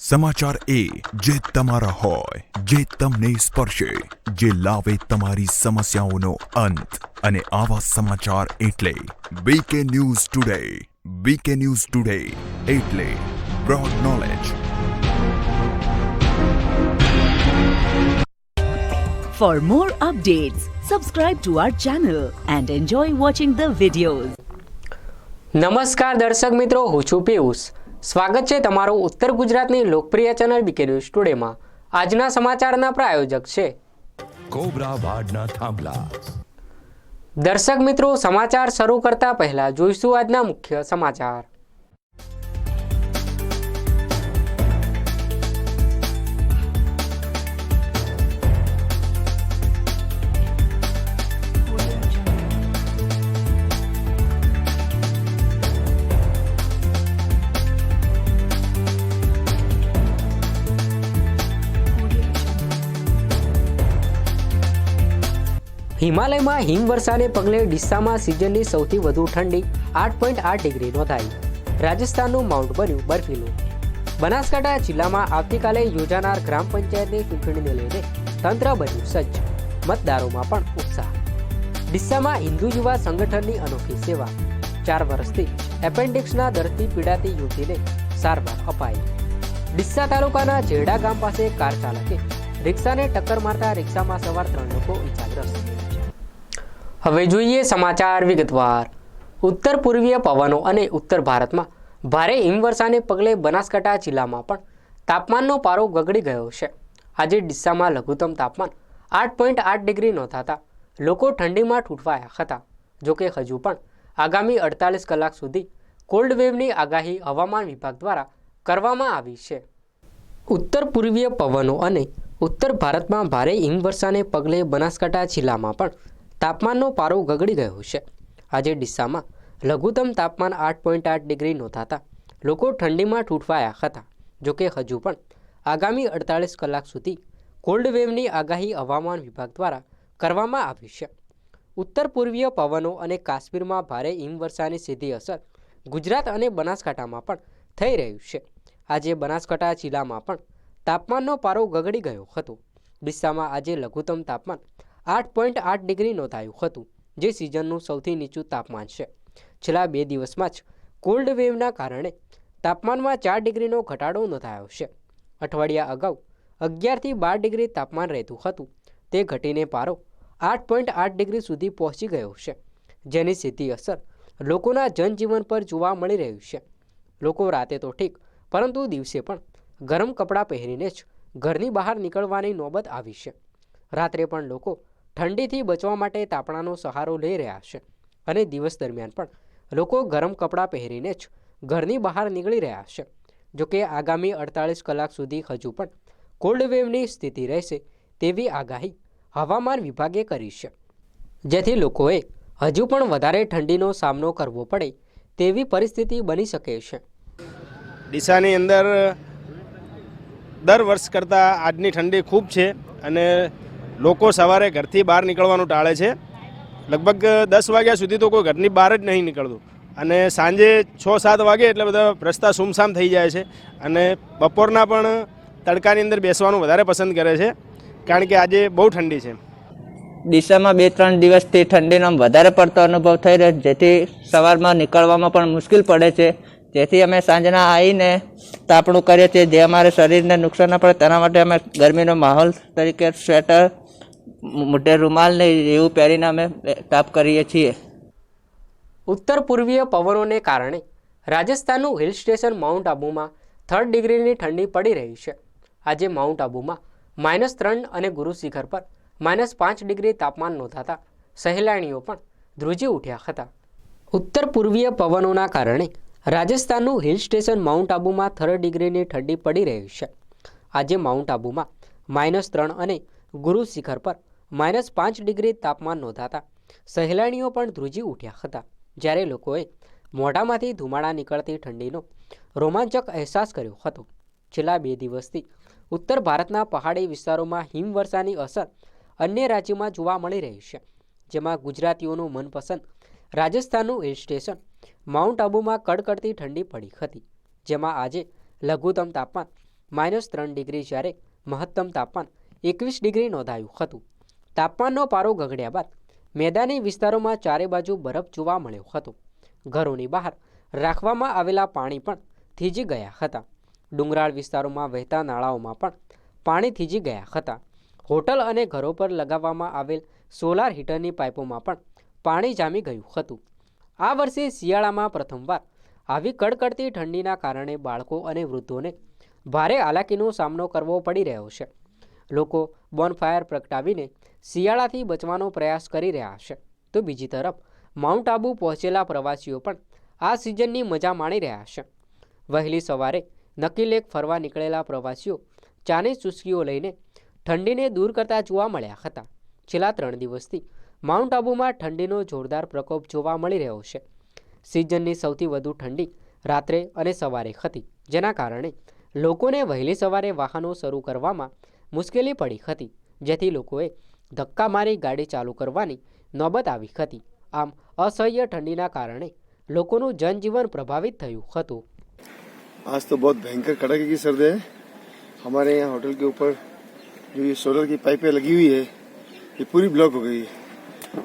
સમાચાર એ જે તમારા હોય, જે તમને સ્પર્શે, જે લાવે તમારી સમસ્યાઓનો અંત, અને આવા સમાચાર એટલે BK news today. BK news today એટલે broad knowledge. For more updates, subscribe to our channel and enjoy watching the videos. નમસ્કાર દર્શક મિત્રો, હું છું પિયુષ. સ્વાગત છે તમારું ઉત્તર ગુજરાતની લોકપ્રિય ચેનલ બીકે ન્યૂઝ ટુડેમાં. આજના સમાચારના પ્રાયોજક છે કોબરા વાડના થાંભલા. દર્શક મિત્રો, સમાચાર શરૂ કરતા પહેલા જોઈશું આજના મુખ્ય સમાચાર. હિમાલયમાં હિમવર્ષાને પગલે ડિસ્સામાં સિઝનની સૌથી વધુ ઠંડી 8.8 ડિગ્રી નોંધાઈ. રાજસ્થાનનું માઉન્ટ બન્યું બર્ફીલું. બનાસકાંઠા જિલ્લામાં આવતીકાલે યોજાનાર ગ્રામ પંચાયતની ચૂંટણીને લઈને તંત્ર બન્યું સજ્જ. મતદારોમાં પણ ઉત્સાહ. ડિસ્સામાં હિન્દુ યુવા સંગઠનની અનોખી સેવા. 4 વર્ષથી એપેન્ડિક્સના દર્દથી પીડાતી યુવતીને સારવાર અપાઈ. ડિસ્સા તાલુકાના જેરડા ગામ પાસે કાર ચાલકે રિક્ષાને ટક્કર મારતા રિક્ષામાં સવાર 3 લોકો ઈજાગ્રસ્ત. હવે જોઈએ સમાચાર વિગતવાર. ઉત્તર પૂર્વીય પવનો અને ઉત્તર ભારતમાં ભારે હિમવર્ષાને પગલે બનાસકાંઠા જિલ્લામાં પણ તાપમાનનો પારો ગગડી ગયો છે. આજે ડિસ્સામાં લઘુત્તમ તાપમાન 8.8 ડિગ્રી નોંધાતા લોકો ઠંડીમાં ઠૂંઠવાયા હતા. જોકે હજુ પણ આગામી 48 કલાક સુધી કોલ્ડ વેવની આગાહી હવામાન વિભાગ દ્વારા કરવામાં આવી છે. ઉત્તર પૂર્વીય પવનો અને ઉત્તર ભારતમાં ભારે હિમવર્ષાને પગલે બનાસકાંઠા જિલ્લામાં પણ તાપમાનનો પારો ગગડી ગયો છે. આજે ડિસ્સામાં લઘુત્તમ તાપમાન 8.8 ડિગ્રી નોંધાતા લોકો ઠંડીમાં ઠૂંઠવાયા હતા. જોકે હજુ પણ આગામી 48 કલાક સુધી કોલ્ડ વેવની આગાહી હવામાન વિભાગ દ્વારા કરવામાં આવી છે. ઉત્તર પૂર્વીય પવનો અને કાશ્મીરમાં ભારે હિમવર્ષાની સીધી અસર ગુજરાત અને બનાસકાંઠામાં પણ થઈ રહ્યું છે. આજે બનાસકાંઠા જિલ્લામાં પણ તાપમાનનો પારો ગગડી ગયો હતો. ડિસ્સામાં આજે લઘુત્તમ તાપમાન 8.8 ડિગ્રી નોંધાયું હતું, જે સિઝનનું સૌથી નીચું તાપમાન છે. છેલ્લા 2 દિવસમાં જ કોલ્ડ વેવના કારણે તાપમાનમાં 4 ડિગ્રીનો ઘટાડો નોંધાયો છે. અઠવાડિયા અગાઉ 11થી 12 ડિગ્રી તાપમાન રહેતું હતું, તે ઘટીને પારો 8.8 ડિગ્રી સુધી પહોંચી ગયો છે, જેની સીધી અસર લોકોના જનજીવન પર જોવા મળી રહ્યું છે. લોકો રાતે તો ઠીક, પરંતુ દિવસે પણ ગરમ કપડાં પહેરીને જ ઘરની બહાર નીકળવાની નોબત આવી છે. રાત્રે પણ લોકો ઠંડીથી બચવા માટે તાપણાનો સહારો લઈ રહ્યા છે અને દિવસ દરમિયાન પણ લોકો ગરમ કપડાં પહેરીને જ ઘરની બહાર નીકળી રહ્યા છે. જોકે આગામી 48 કલાક સુધી હજુ પણ કોલ્ડ વેવની સ્થિતિ રહેશે તેવી આગાહી હવામાન વિભાગે કરી છે, જેથી લોકોએ હજુ પણ વધારે ઠંડીનો સામનો કરવો પડે તેવી પરિસ્થિતિ બની શકે છે. ડીસાની અંદર દર વર્ષ કરતાં આજની ઠંડી ખૂબ છે અને લોકો સવારે ઘરથી બહાર નીકળવાનું ટાળે છે. લગભગ 10 વાગ્યા સુધી તો કોઈ ઘરની બહાર જ નહીં નીકળતું અને સાંજે 6-7 વાગે એટલે બધા રસ્તા સુમસામ થઈ જાય છે અને બપોરના પણ તડકાની અંદર બેસવાનું વધારે પસંદ કરે છે, કારણ કે આજે બહુ ઠંડી છે. ડીસામાં 2-3 દિવસથી ઠંડીનો વધારે પડતો અનુભવ થઈ રહ્યો છે, જેથી સવારમાં નીકળવામાં પણ મુશ્કેલ પડે છે. જેથી અમે સાંજના આવીને તાપણું કરીએ છીએ, જે અમારે શરીરને નુકસાન ન પડે તેના માટે અમે ગરમીનો માહોલ તરીકે સ્વેટર, મોઢે રૂમાલ ને એવું પહેરીને અમે તાપ કરીએ છીએ. ઉત્તર પૂર્વીય પવનોને કારણે રાજસ્થાનનું હિલ સ્ટેશન માઉન્ટ આબુમાં 3 ડિગ્રીની ઠંડી પડી રહી છે. આજે માઉન્ટ આબુમાં -3 અને ગુરુ શિખર પર -5 ડિગ્રી તાપમાન નોંધાતા સહેલાણીઓ પણ ધ્રુજી ઉઠ્યા હતા. ઉત્તર પૂર્વીય પવનોના કારણે રાજસ્થાનનું હિલ સ્ટેશન માઉન્ટ આબુમાં 3 ડિગ્રીની ઠંડી પડી રહી છે. આજે માઉન્ટ આબુમાં -3 અને ગુરુ શિખર પર -5 ડિગ્રી તાપમાન નોંધાતા સહેલાણીઓ પણ ધ્રુજી ઉઠ્યા હતા. જ્યારે લોકોએ મોઢામાંથી ધુમાડા નીકળતી ઠંડીનો રોમાંચક અહેસાસ કર્યો હતો. છેલ્લા 2 દિવસથી ઉત્તર ભારતના પહાડી વિસ્તારોમાં હિમવર્ષાની અસર અન્ય રાજ્યોમાં જોવા મળી રહી છે, જેમાં ગુજરાતીઓનું મનપસંદ રાજસ્થાનનું હિલ સ્ટેશન માઉન્ટ આબુમાં કડકડતી ઠંડી પડી હતી, જેમાં આજે લઘુત્તમ તાપમાન -3 ડિગ્રી જ્યારે મહત્તમ તાપમાન 21 ડિગ્રી નોંધાયું હતું. તાપમાનનો પારો ગગડ્યા બાદ મેદાની વિસ્તારોમાં ચારે બાજુ બરફ જોવા મળ્યો હતો. ઘરોની બહાર રાખવામાં આવેલા પાણી પણ થીજી ગયા હતા. ડુંગરાળ વિસ્તારોમાં વહેતા નાળાઓમાં પણ પાણી થીજી ગયા હતા. હોટલ અને ઘરો પર લગાવવામાં આવેલ સોલાર હીટરની પાઇપોમાં પણ પાણી જામી ગયું હતું. આ વર્ષે શિયાળામાં પ્રથમવાર આવી કડકડતી ઠંડીના કારણે બાળકો અને વૃદ્ધોને ભારે હાલાકીનો સામનો કરવો પડી રહ્યો છે. લોકો બોનફાયર પ્રગટાવીને શિયાળાથી બચવાનો પ્રયાસ કરી રહ્યા છે, તો બીજી તરફ માઉન્ટ આબુ પહોંચેલા પ્રવાસીઓ પણ આ સિઝનની મજા માણી રહ્યા છે. વહેલી સવારે નકી લેક ફરવા નીકળેલા પ્રવાસીઓ ચાની ચુસ્કીઓ લઈને ઠંડીને દૂર કરતા જોવા મળ્યા હતા. છેલ્લા 3 દિવસથી માઉન્ટ આબુમાં ઠંડીનો જોરદાર પ્રકોપ જોવા મળી રહ્યો છે. સિઝનની સૌથી વધુ ઠંડી રાત્રે અને સવારે હતી, જેના કારણે લોકોને વહેલી સવારે વાહનો શરૂ કરવામાં મુશ્કેલી પડી હતી, જેથી લોકોએ ધક્કા મારી ગાડી ચાલુ કરવાની નોબત આવી હતી. આમ અસહ્ય ઠંડીના કારણે લોકોનું જનજીવન પ્રભાવિત થયું હતું. आज तो बहुत भयंकर कड़ाके की सर्दी है. हमारे यहाँ होटल के ऊपर जो ये सोलर की पाइपें लगी हुई है, ये पूरी ब्लॉक हो गई है.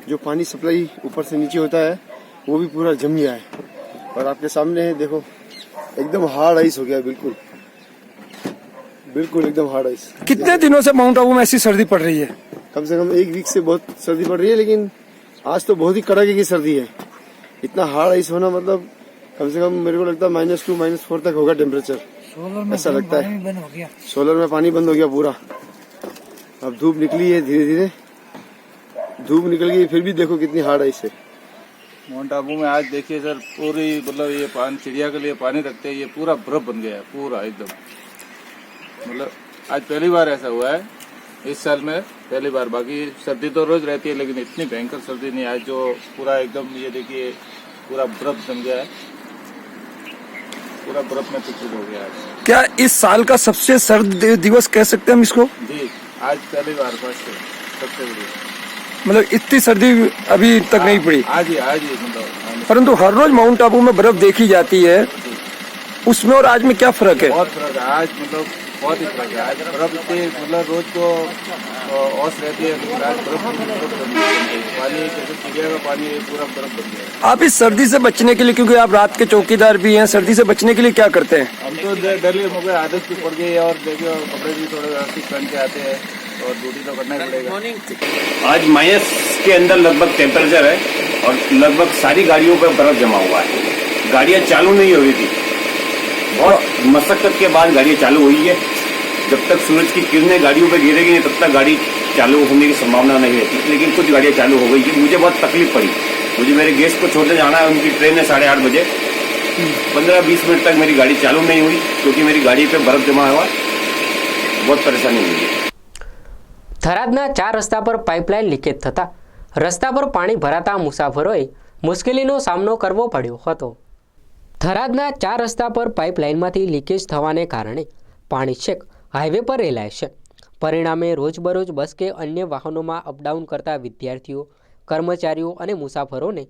जो पानी सप्लाई ऊपर से नीचे होता है वो भी पूरा जम गया है. और आपके सामने है, देखो एकदम हार्ड आइस हो गया है. बिल्कुल बिल्कुल एकदम हार्ड आइस. कितने दिनों से माउंट आबू में ऐसी सर्दी पड़ रही है? कम से कम 1 वीक से बहुत सर्दी पड़ रही है, लेकिन आज तो बहुत ही कड़ाके की सर्दी है. इतना हार्ड आइस होना मतलब कम से कम मेरे को लगता है -2 -4 तक होगा टेम्परेचर. ऐसा लगता है. सोलर में पानी बंद हो गया पूरा. अब धूप निकली है, धीरे धीरे धूप निकल गई, फिर भी देखो कितनी हार्ड आइस है. माउंट आबू में आज देखिए सर, पूरी मतलब ये पानी चिड़िया के लिए पानी रखते हैं, ये पूरा बर्फ बन गया है पूरा एकदम. मतलब आज पहली बार ऐसा हुआ है इस साल में, पहली बार. बाकी सर्दी तो रोज रहती है, लेकिन इतनी भयंकर सर्दी नहीं. आज जो पूरा एकदम ये देखिए पूरा बर्फ जम गया है, पूरा बर्फ में पिछड़ हो गया है. क्या इस साल का सबसे सर्द दिवस कह सकते हैं हम इसको? जी, आज पहली बार फर्स्ट सबसे बड़ी. मतलब इतनी सर्दी अभी तक नहीं पड़ी. आज ही मतलब. परंतु हर रोज माउंट आबू में बर्फ देखी जाती है, उसमें और आज में क्या फर्क है? बहुत फर्क है आज, मतलब बहुत ही फर्क है. आज बर्फ इतनी मतलब रोज तो औस रहती है, लेकिन आज बर्फ बन गई. पानी जैसे चिड़िया का पानी पूरा बर्फ बन गया. आप इस सर्दी से बचने के लिए, क्योंकि आप रात के चौकीदार भी हैं, सर्दी से बचने के लिए क्या करते हैं? हम तो डेली हो गए, आदत भी पड़ गई है. और देखिए कपड़े भी थोड़े व्यवस्थित पहन के आते हैं, और ड्यूटी तो करना ही पड़ेगा. आज माइनस के अंदर लगभग टेम्परेचर है और लगभग सारी गाड़ियों पर बर्फ जमा हुआ है. गाड़ियां चालू नहीं हो रही थी, बहुत मशक्कत के बाद गाड़ियां चालू हुई है. जब तक सूरज की किरणें गाड़ियों पर गिरेगी नहीं, तब तक गाड़ी चालू होने की संभावना नहीं रहती. लेकिन कुछ गाड़ियां चालू हो गई है. मुझे बहुत तकलीफ पड़ी. मुझे मेरे गेस्ट को छोड़ने जाना है, उनकी ट्रेन है 8:30 बजे. 15-20 मिनट तक मेरी गाड़ी चालू नहीं हुई, क्योंकि मेरी गाड़ी पे बर्फ जमा हुआ. बहुत परेशानी हुई. થરાદના 4 રસ્તા પર પાઇપલાઇન લીકેજ થતા રસ્તા પર પાણી ભરાતા મુસાફરોએ મુશ્કેલીનો સામનો કરવો પડ્યો હતો. થરાદના 4 રસ્તા પર પાઇપલાઇનમાંથી લીકેજ થવાને કારણે પાણી છેક હાઈવે પર રેલાય છે. પરિણામે રોજબરોજ બસ કે અન્ય વાહનોમાં અપડાઉન કરતા વિદ્યાર્થીઓ, કર્મચારીઓ અને મુસાફરોને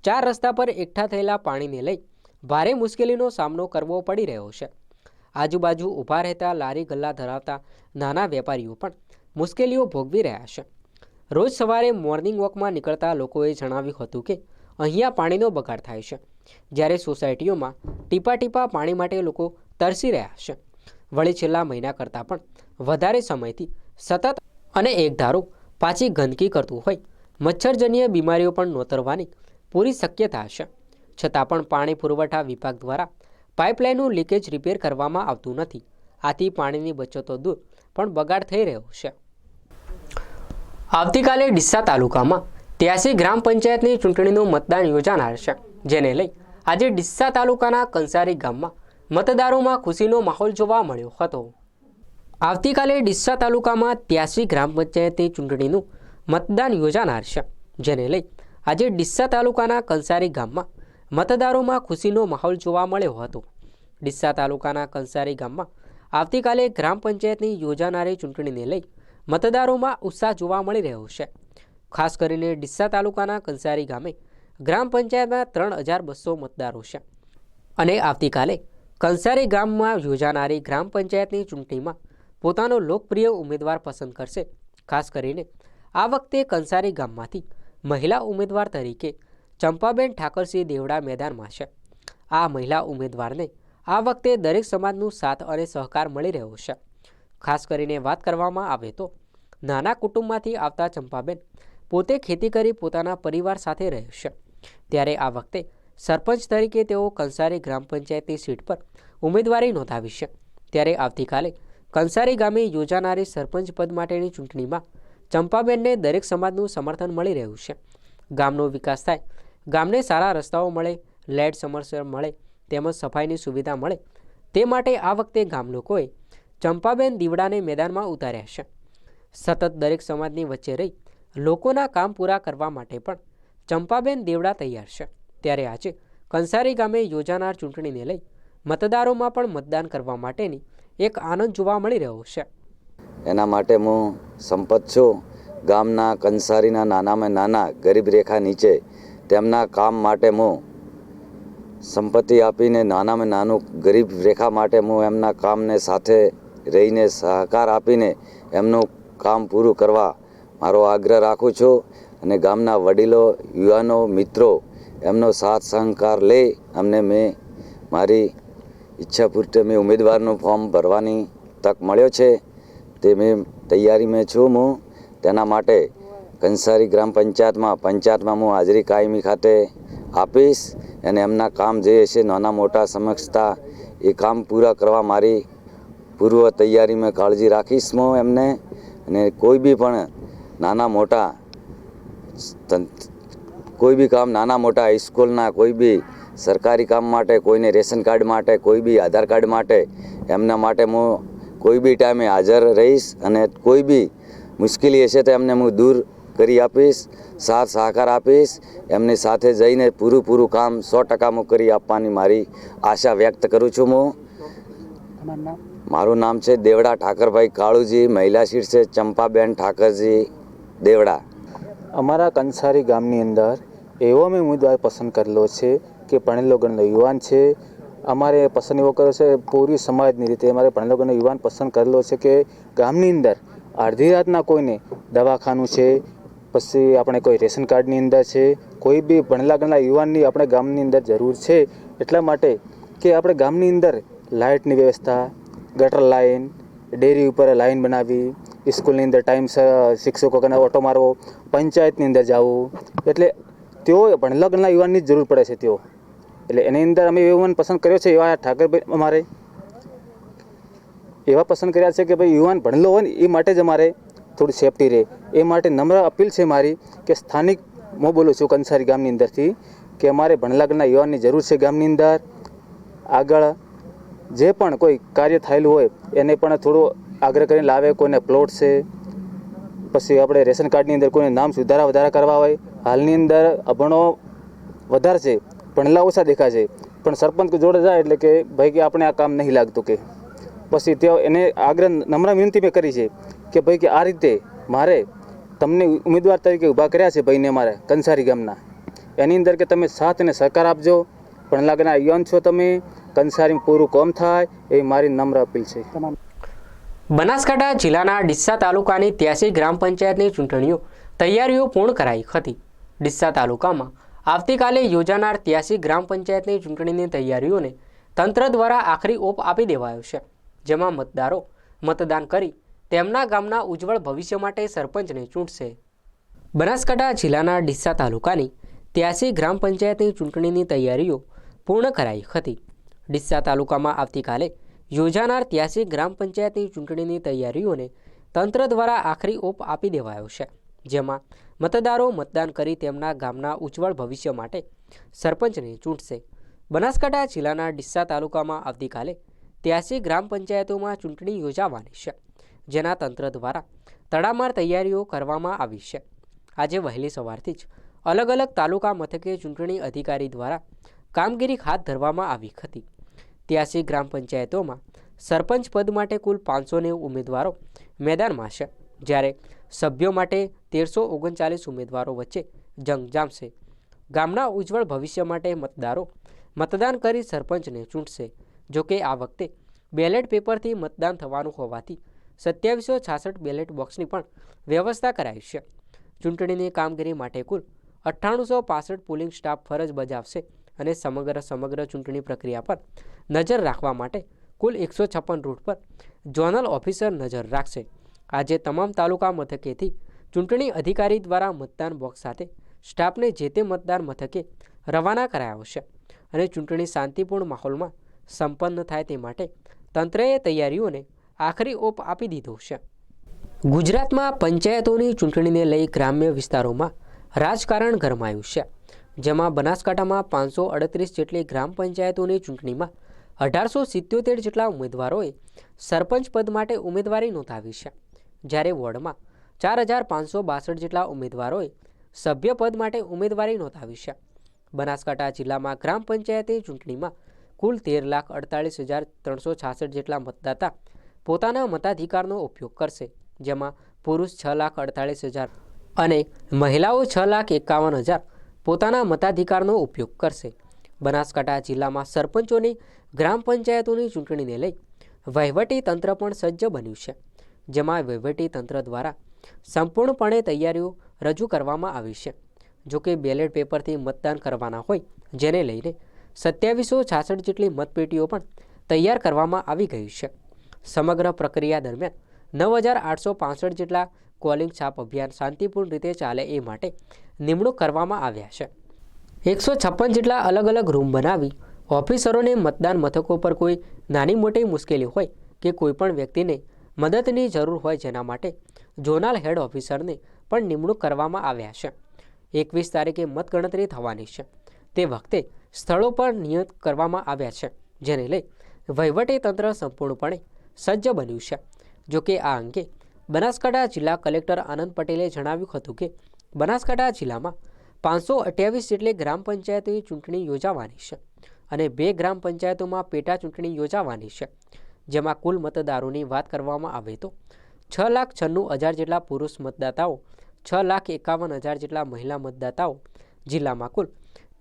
4 રસ્તા પર એકઠા થયેલા પાણીને લઈ ભારે મુશ્કેલીનો સામનો કરવો પડી રહ્યો છે. આજુબાજુ ઊભા રહેતા લારી ગલ્લા ધરાવતા નાના વેપારીઓ પણ મુશ્કેલીઓ ભોગવી રહ્યા છે. રોજ સવારે મોર્નિંગ વોકમાં નીકળતા લોકોએ જણાવ્યું હતું કે અહીંયા પાણીનો બગાડ થાય છે, જ્યારે સોસાયટીઓમાં ટીપા ટીપા પાણી માટે લોકો તરસી રહ્યા છે. વળી છેલ્લા મહિના કરતાં પણ વધારે સમયથી સતત અને એકધારો પાછી ગંદકી કરતું હોય મચ્છરજન્ય બીમારીઓ પણ નોતરવાની પૂરી શક્યતા છે. છતાં પણ પાણી પુરવઠા વિભાગ દ્વારા પાઇપલાઇનનું લીકેજ રિપેર કરવામાં આવતું નથી. આથી પાણીની બચતો દૂર પણ બગાડ થઈ રહ્યો છે. આવતીકાલે ડીસા તાલુકામાં 83 ગ્રામ પંચાયતની ચૂંટણીનું મતદાન યોજાનાર છે, જેને લઈ આજે ડીસા તાલુકાના કંસારી ગામમાં મતદારોમાં ખુશીનો માહોલ જોવા મળ્યો હતો. આવતીકાલે ડીસા તાલુકામાં 83 ગ્રામ પંચાયતની ચૂંટણીનું મતદાન યોજાનાર છે, જેને લઈ આજે ડીસા તાલુકાના કંસારી ગામમાં મતદારોમાં ખુશીનો માહોલ જોવા મળ્યો હતો. ડીસા તાલુકાના કંસારી ગામમાં આવતીકાલે ગ્રામ પંચાયતની યોજાનારી ચૂંટણીને લઈ મતદારોમાં ઉત્સાહ જોવા મળી રહ્યો છે. ખાસ કરીને ડીસા તાલુકાના કંસારી ગામે ગ્રામ પંચાયતમાં 3200 મતદારો છે અને આવતીકાલે કંસારી ગામમાં યોજાનારી ગ્રામ પંચાયતની ચૂંટણીમાં પોતાનો લોકપ્રિય ઉમેદવાર પસંદ કરશે. ખાસ કરીને આ વખતે કંસારી ગામમાંથી મહિલા ઉમેદવાર તરીકે ચંપાબેન ઠાકરસિંહ દેવડા મેદાનમાં છે. આ મહિલા ઉમેદવારને આ વખતે દરેક સમાજનું સાથ અને સહકાર મળી રહ્યો છે. ખાસ કરીને વાત કરવામાં આવે તો નાના કુટુંબમાંથી આવતા ચંપાબેન પોતે ખેતી કરી પોતાના પરિવાર સાથે રહે છે. ત્યારે આ વખતે સરપંચ તરીકે તેઓ કંસારી ગ્રામ પંચાયતની સીટ પર ઉમેદવારી નોંધાવી છે. ત્યારે આવતીકાલે કંસારી ગામે યોજાનારી સરપંચ પદ માટેની ચૂંટણીમાં ચંપાબેનને દરેક સમાજનું સમર્થન મળી રહ્યું છે. ગામનો વિકાસ થાય, ગામને સારા રસ્તાઓ મળે, લાઇટ સમયસર મળે તેમજ સફાઈની સુવિધા મળે તે માટે આ વખતે ગામ લોકોએ ચંપાબેન દીવડાને મેદાનમાં ઉતાર્યા છે. સતત દરેક સમાજની વચ્ચે રહી લોકોના કામ પૂરા કરવા માટે પણ ચંપાબેન દેવડા તૈયાર છે. ત્યારે આજે કંસારી ગામે યોજાનાર ચૂંટણીને લઈ મતદારોમાં પણ મતદાન કરવા માટેની એક આનંદ જોવા મળી રહ્યો છે. એના માટે હું સંપત છું. ગામના કંસારીના નાનામાં નાના ગરીબ રેખા નીચે તેમના કામ માટે હું સંપત્તિ આપીને નાનામાં નાનું ગરીબ રેખા માટે હું એમના કામને સાથે રહીને સહકાર આપીને એમનું કામ પૂરું કરવા મારો આગ્રહ રાખું છું. અને ગામના વડીલો, યુવાનો, મિત્રો એમનો સાથ સહકાર લઈ મેં મારી ઈચ્છા પૂરતી મેં ઉમેદવારનું ફોર્મ ભરવાની તક મળ્યો છે. તે મેં તૈયારીમાં છું. હું તેના માટે કંસારી ગ્રામ પંચાયતમાં હું હાજરી કાયમી ખાતે આપીશ અને એમના કામ જે હશે નાના મોટા સમક્ષતા એ કામ પૂરા કરવા મારી પૂર્વ તૈયારીમાં કાળજી રાખીશ હું એમને. અને કોઈ બી પણ નાના મોટા હાઈસ્કૂલના કોઈ બી સરકારી કામ માટે, કોઈને રેશન કાર્ડ માટે, કોઈ બી આધાર કાર્ડ માટે એમના માટે હું કોઈ બી ટાઈમે હાજર રહીશ અને કોઈ બી મુશ્કેલી હશે તો એમને હું દૂર કરી આપીશ, સાથ સહકાર આપીશ. એમની સાથે જઈને પૂરું કામ 100% હું કરી આપવાની મારી આશા વ્યક્ત કરું છું. મારું નામ છે દેવડા ઠાકરભાઈ કાળુજી. મહિલા સીટ છે ચંપાબેન ઠાકરજી દેવડા. અમારા કંસારી ગામની અંદર એવો મેં ઉમેદવાર પસંદ કરેલો છે કે ભણેલો ગણેલો યુવાન છે. અમારે પસંદ એવો કર્યો છે પૂરી સમાજની રીતે અમારે ભણેલો ગણેલો યુવાન પસંદ કરેલો છે કે ગામની અંદર અડધી રાતના કોઈને દવાખાનું છે, પછી આપણે કોઈ રેશન કાર્ડની અંદર છે, કોઈ બી ભણેલા ગણેલા યુવાનની આપણે ગામની અંદર જરૂર છે. એટલા માટે કે આપણે ગામની અંદર લાઇટની વ્યવસ્થા, ગટર લાઇન, ડેરી ઉપર લાઇન બનાવી, સ્કૂલની અંદર ટાઈમસર શિક્ષકોને ઓટો મારવો, પંચાયતની અંદર જવું, એટલે તેઓ ભણેલા ગણેલા યુવાનની જરૂર પડે છે તેઓ. એટલે એની અંદર અમે યુવાન પસંદ કર્યો છે. એવા ઠાકરભાઈ અમારે એવા પસંદ કર્યા છે કે ભાઈ યુવાન ભણેલો હોય ને એ માટે જ અમારે થોડી સેફટી રહે. એ માટે નમ્ર અપીલ છે મારી કે સ્થાનિક હું બોલું છું કંસારી ગામની અંદરથી કે અમારે ભણેલા ગણેલા યુવાનની જરૂર છે. ગામની અંદર આગળ જે પણ કોઈ કાર્ય થયેલું હોય એને પણ થોડું આગ્રહ કરીને લાવે. કોઈને પ્લોટ છે, પછી આપણે રેશન કાર્ડની અંદર કોઈને નામ વધારા કરવા હોય. હાલની અંદર અભણો વધારે છે, ભણેલા ઓછા દેખાય છે, પણ સરપંચ જોડે જાય એટલે કે ભાઈ કે આપણે આ કામ નહીં લાગતું કે પછી તેઓ એને આગ્રહ નમ્ર વિનંતી મેં કરી છે કે ભાઈ કે આ રીતે મારે તમને ઉમેદવાર તરીકે ઊભા કર્યા છે ભાઈને અમારે કંસારી ગામના. એની અંદર કે તમે સાથ અને સહકાર આપજો. ભણેલા ગણેલા યુવાન છો તમે, કંસારીમાં પૂરું કામ થાય એવી મારી નમ્ર અપીલ છે. બનાસકાંઠા જિલ્લાના ડીસા તાલુકાની 83 ગ્રામ પંચાયતની ચૂંટણીઓ તૈયારીઓ પૂર્ણ કરાઈ હતી. ડીસા તાલુકામાં આવતીકાલે યોજાનાર 83 ગ્રામ પંચાયતની ચૂંટણીની તૈયારીઓને તંત્ર દ્વારા આખરી ઓપ આપી દેવાયો છે. જેમાં મતદારો મતદાન કરી તેમના ગામના ઉજ્જવળ ભવિષ્ય માટે સરપંચને ચૂંટશે. બનાસકાંઠા જિલ્લાના ડીસા તાલુકાની 83 ગ્રામ પંચાયતની ચૂંટણીની તૈયારીઓ પૂર્ણ કરાઈ હતી. ડીસા તાલુકામાં આવતીકાલે યોજાનાર 83 ગ્રામ પંચાયતની ચૂંટણીની તૈયારીઓને તંત્ર દ્વારા આખરી ઓપ આપી દેવાયો છે. જેમાં મતદારો મતદાન કરી તેમના ગામના ઉજ્જવળ ભવિષ્ય માટે સરપંચને ચૂંટશે. બનાસકાંઠા જિલ્લાના ડીસા તાલુકામાં આવતીકાલે 83 ગ્રામ પંચાયતોમાં ચૂંટણી યોજાવાની છે, જેના તંત્ર દ્વારા તડામાર તૈયારીઓ કરવામાં આવી છે. આજે વહેલી સવારથી જ અલગ અલગ તાલુકા મથકે ચૂંટણી અધિકારી દ્વારા કામગીરી હાથ ધરવામાં આવી હતી. 83 ગ્રામ પંચાયતોમાં સરપંચ પદ માટે કુલ 590 ઉમેદવારો મેદાનમાં છે, જ્યારે સભ્યો માટે 1339 ઉમેદવારો વચ્ચે જંગ જામશે. ગામના ઉજ્જવળ ભવિષ્ય માટે મતદારો મતદાન કરી સરપંચને ચૂંટશે. જોકે આ વખતે બેલેટ પેપરથી મતદાન થવાનું હોવાથી 2766 બેલેટ બોક્સની પણ વ્યવસ્થા કરાઈ છે. ચૂંટણીની કામગીરી માટે કુલ 9865 પોલિંગ સ્ટાફ ફરજ બજાવશે અને સમગ્ર ચૂંટણી પ્રક્રિયા પર નજર રાખવા માટે કુલ 156 રૂટ પર ઝોનલ ઓફિસર નજર રાખશે. આજે તમામ તાલુકા મથકેથી ચૂંટણી અધિકારી દ્વારા મતદાન બોક્સ સાથે સ્ટાફને જે તે મતદાન મથકે રવાના કરાયો છે અને ચૂંટણી શાંતિપૂર્ણ માહોલમાં સંપન્ન થાય તે માટે તંત્રએ તૈયારીઓને આખરી ઓપ આપી દીધો છે. ગુજરાતમાં પંચાયતોની ચૂંટણીને લઈ ગ્રામ્ય વિસ્તારોમાં રાજકારણ ગરમાયું છે, જેમાં બનાસકાંઠામાં 538 જેટલી ગ્રામ પંચાયતોની ચૂંટણીમાં 1877 જેટલા ઉમેદવારોએ સરપંચ પદ માટે ઉમેદવારી નોંધાવી છે, જ્યારે વોર્ડમાં 4562 જેટલા ઉમેદવારોએ સભ્ય પદ માટે ઉમેદવારી નોંધાવી છે. બનાસકાંઠા જિલ્લામાં ગ્રામ પંચાયતની ચૂંટણીમાં કુલ 13,48,366 જેટલા મતદાતા પોતાના મતાધિકારનો ઉપયોગ કરશે, જેમાં પુરુષ 6,48,000 અને મહિલાઓ 6,51,000 પોતાના મતાધિકારનો ઉપયોગ કરશે. બનાસકાંઠા જિલ્લામાં સરપંચોની ગ્રામ પંચાયતોની ચૂંટણીને લઈ વહીવટી તંત્ર પણ સજ્જ બન્યું છે, જેમાં વહીવટી તંત્ર દ્વારા સંપૂર્ણપણે તૈયારીઓ રજૂ કરવામાં આવી છે. જોકે બેલેટ પેપરથી મતદાન કરવાના હોય જેને લઈને 2766 જેટલી મતપેટીઓ પણ તૈયાર કરવામાં આવી ગઈ છે. સમગ્ર પ્રક્રિયા દરમિયાન 9865 જેટલા કોલિંગ છાપ અભિયાન શાંતિપૂર્ણ રીતે ચાલે એ માટે નિમણૂક કરવામાં આવ્યા છે. 156 જેટલા અલગ અલગ રૂમ બનાવી ઓફિસરોને મતદાન મથકો પર કોઈ નાની મોટી મુશ્કેલી હોય કે કોઈ પણ વ્યક્તિને મદદની જરૂર હોય જેના માટે ઝોનલ હેડ ઓફિસરને પણ નિમણૂક કરવામાં આવ્યા છે. 21 તારીખે મતગણતરી થવાની છે તે વખતે સ્થળો પર નિયત કરવામાં આવ્યા છે, જેને લઈ વહીવટી તંત્ર સંપૂર્ણપણે સજ્જ બન્યું છે. જોકે આ અંગે બનાસકાંઠા જિલ્લા કલેક્ટર આનંદ પટેલે જણાવ્યું હતું કે બનાસકાંઠા જિલ્લામાં 528 જેટલી ગ્રામ પંચાયતોની ચૂંટણી યોજાવાની છે અને 2 ગ્રામ પંચાયતોમાં પેટા ચૂંટણી યોજાવાની છે, જેમાં કુલ મતદારોની વાત કરવામાં આવે તો 6,96,000 જેટલા પુરુષ મતદાતાઓ, 6,51,000 જેટલા મહિલા મતદાતાઓ, જિલ્લામાં કુલ